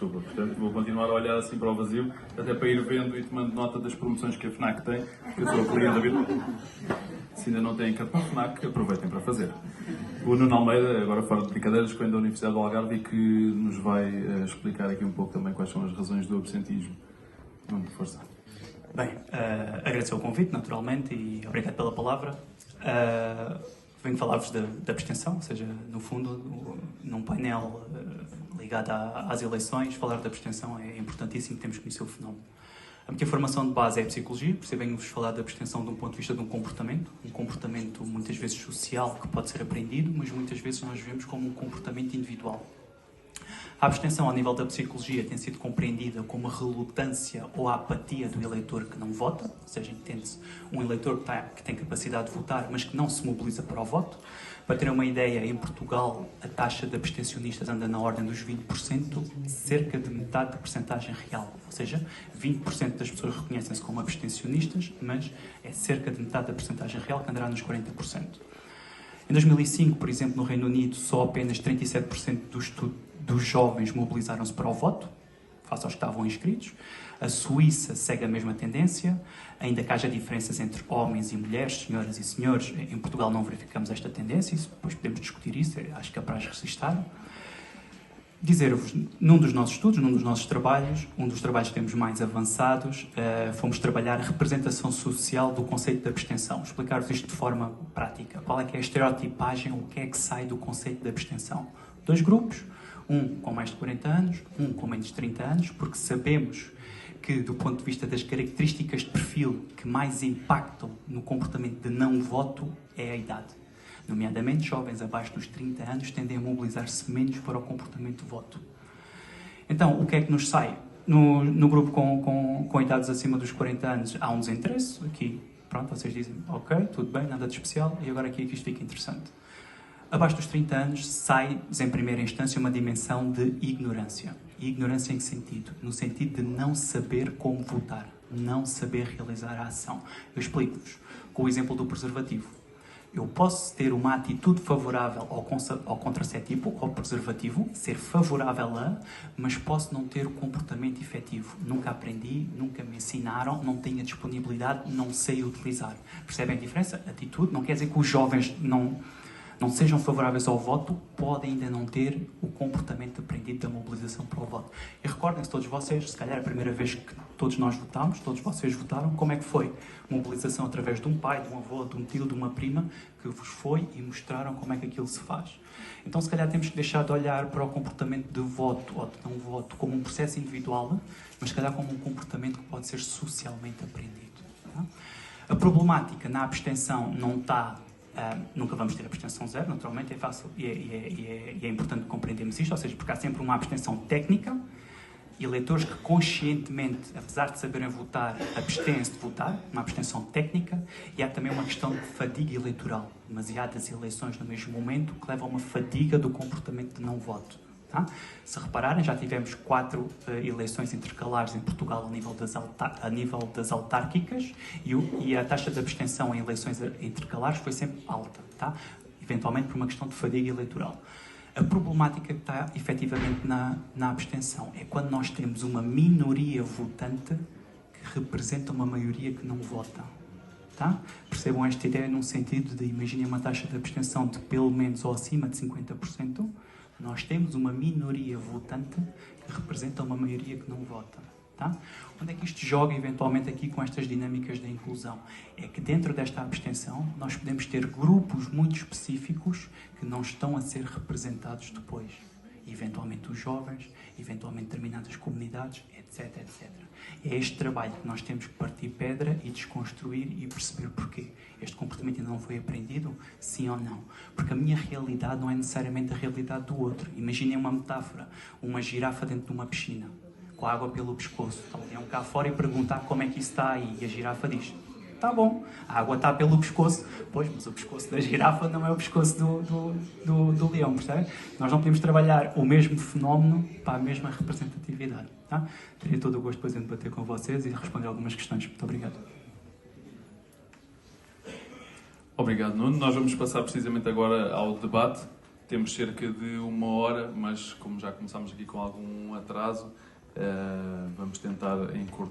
Portanto, vou continuar a olhar assim para o vazio, até para ir vendo e tomando nota das promoções que a FNAC tem, que eu sou cliente habitual. Se ainda não têm cartão FNAC, aproveitem para fazer. O Nuno Almeida, agora fora de brincadeiras, que vem da Universidade do Algarve e que nos vai explicar aqui um pouco também quais são as razões do absentismo. Nuno, força. Bem, agradecer o convite, naturalmente, e obrigado pela palavra. Venho falar-vos da abstenção, ou seja, no fundo, num painel ligado às eleições, falar da abstenção é importantíssimo, temos que conhecer o fenómeno. A minha formação de base é a psicologia, por isso venho-vos falar da abstenção de um ponto de vista de um comportamento muitas vezes social que pode ser aprendido, mas muitas vezes nós vemos como um comportamento individual. A abstenção, ao nível da psicologia, tem sido compreendida como a relutância ou a apatia do eleitor que não vota, ou seja, entende-se um eleitor que tem capacidade de votar, mas que não se mobiliza para o voto. Para terem uma ideia, em Portugal, a taxa de abstencionistas anda na ordem dos 20%, cerca de metade da percentagem real. Ou seja, 20% das pessoas reconhecem-se como abstencionistas, mas é cerca de metade da percentagem real, que andará nos 40%. Em 2005, por exemplo, no Reino Unido, só apenas 37% dos jovens mobilizaram-se para o voto, face aos que estavam inscritos. A Suíça segue a mesma tendência, ainda que haja diferenças entre homens e mulheres, senhoras e senhores. Em Portugal não verificamos esta tendência, depois podemos discutir isso, acho que é para as resistar. Dizer-vos, num dos nossos estudos, num dos nossos trabalhos, um dos trabalhos que temos mais avançados, fomos trabalhar a representação social do conceito de abstenção. Explicar-vos isto de forma prática. Qual é que é a estereotipagem, o que é que sai do conceito de abstenção? 2 grupos, um com mais de 40 anos, um com menos de 30 anos, porque sabemos que, do ponto de vista das características de perfil que mais impactam no comportamento de não voto, é a idade. Nomeadamente, jovens abaixo dos 30 anos tendem a mobilizar-se menos para o comportamento de voto. Então, o que é que nos sai? No grupo com idades acima dos 40 anos, há um desinteresse. Aqui, pronto, vocês dizem, ok, tudo bem, nada de especial, e agora aqui é que isto fica interessante. Abaixo dos 30 anos, sai, em primeira instância, uma dimensão de ignorância. E ignorância em que sentido? No sentido de não saber como votar, não saber realizar a ação. Eu explico-vos com o exemplo do preservativo. Eu posso ter uma atitude favorável ao contraceptivo, ao preservativo, ser favorável mas posso não ter o comportamento efetivo. Nunca aprendi, nunca me ensinaram, não tenho a disponibilidade, não sei utilizar. Percebem a diferença? Atitude não quer dizer que os jovens não sejam favoráveis ao voto, podem ainda não ter o comportamento aprendido da mobilização para o voto. E recordem-se todos vocês, se calhar a primeira vez que todos nós votámos, todos vocês votaram, como é que foi? Mobilização através de um pai, de um avô, de um tio, de uma prima, que vos foi e mostraram como é que aquilo se faz. Então, se calhar temos que deixar de olhar para o comportamento de voto ou de não voto como um processo individual, mas se calhar como um comportamento que pode ser socialmente aprendido. Tá? A problemática na abstenção não está... nunca vamos ter abstenção zero, naturalmente, é fácil e é importante compreendermos isto, ou seja, porque há sempre uma abstenção técnica, eleitores que conscientemente, apesar de saberem votar, abstêm-se de votar, uma abstenção técnica, e há também uma questão de fadiga eleitoral, demasiadas eleições no mesmo momento que levam a uma fadiga do comportamento de não voto. Tá? Se repararem, já tivemos 4 eleições intercalares em Portugal a nível das autárquicas e a taxa de abstenção em eleições intercalares foi sempre alta, tá? Eventualmente por uma questão de fadiga eleitoral. A problemática que está efetivamente na abstenção é quando nós temos uma minoria votante que representa uma maioria que não vota. Tá? Percebam esta ideia num sentido de, imaginem uma taxa de abstenção de pelo menos ou acima de 50%, nós temos uma minoria votante que representa uma maioria que não vota. Tá? Onde é que isto joga eventualmente aqui com estas dinâmicas da inclusão? É que dentro desta abstenção nós podemos ter grupos muito específicos que não estão a ser representados depois. Eventualmente os jovens, eventualmente determinadas comunidades, etc, etc. É este trabalho que nós temos que partir pedra e desconstruir e perceber porquê. Este comportamento ainda não foi aprendido, sim ou não? Porque a minha realidade não é necessariamente a realidade do outro. Imaginem uma metáfora, uma girafa dentro de uma piscina, com a água pelo pescoço. Então, iam cá fora e perguntar como é que isso está aí. E a girafa diz, está bom, a água está pelo pescoço. Pois, mas o pescoço da girafa não é o pescoço do leão, percebe? Nós não podemos trabalhar o mesmo fenómeno para a mesma representatividade. Tá? Teria todo o gosto depois de debater com vocês e responder algumas questões. Muito obrigado. Obrigado, Nuno. Nós vamos passar precisamente agora ao debate. Temos cerca de 1 hora, mas como já começámos aqui com algum atraso, vamos tentar encurtar.